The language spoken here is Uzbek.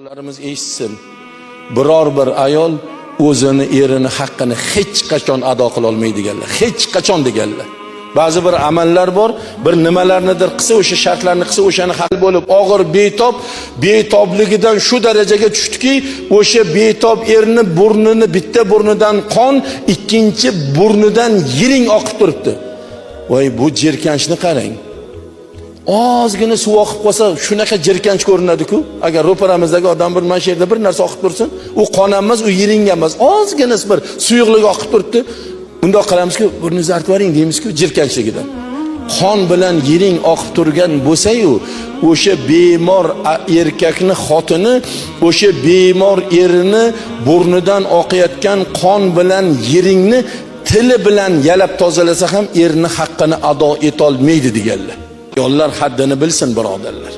Ayollarimiz eshitsin. Biror bir ayol o'zini erini haqqini hech qachon ado qila olmaydiganlar. Hech qachon deganlar. Ba'zi bir amallar bor, bir nimalarnidir qilsa, o'sha shartlarni qilsa, o'shani hal bo'lib, og'ir betobligidan shu darajaga tushdiki, o'sha betob erni burnini bitta burnidan qon, ikkinchi burnidan yiring oqib turibdi. Voy, bu jirkanchni qarang. Ozgina suv oqib qolsa, shunaqa jirkanch ko'rinadi-ku. Agar ro'paramizdagi odam bir mana shu yerda bir narsa oqib tursin, u qon emas, u yiring emas, ozgina bir suyuqlik oqib turibdi. Bunda qaramiz-ku, burningizni artib yuboring deymiz-ku, jirkanchligidan. Qon bilan yiring oqib turgan bo'lsa-yu, o'sha bemor erkakni xotini o'sha bemor erini burnidan oqayotgan qon bilan yiringni tili bilan yalab tozalasa ham erini haqqini ado eta olmaydi deganlar. Ayollar haddini bilsin, birodarlar.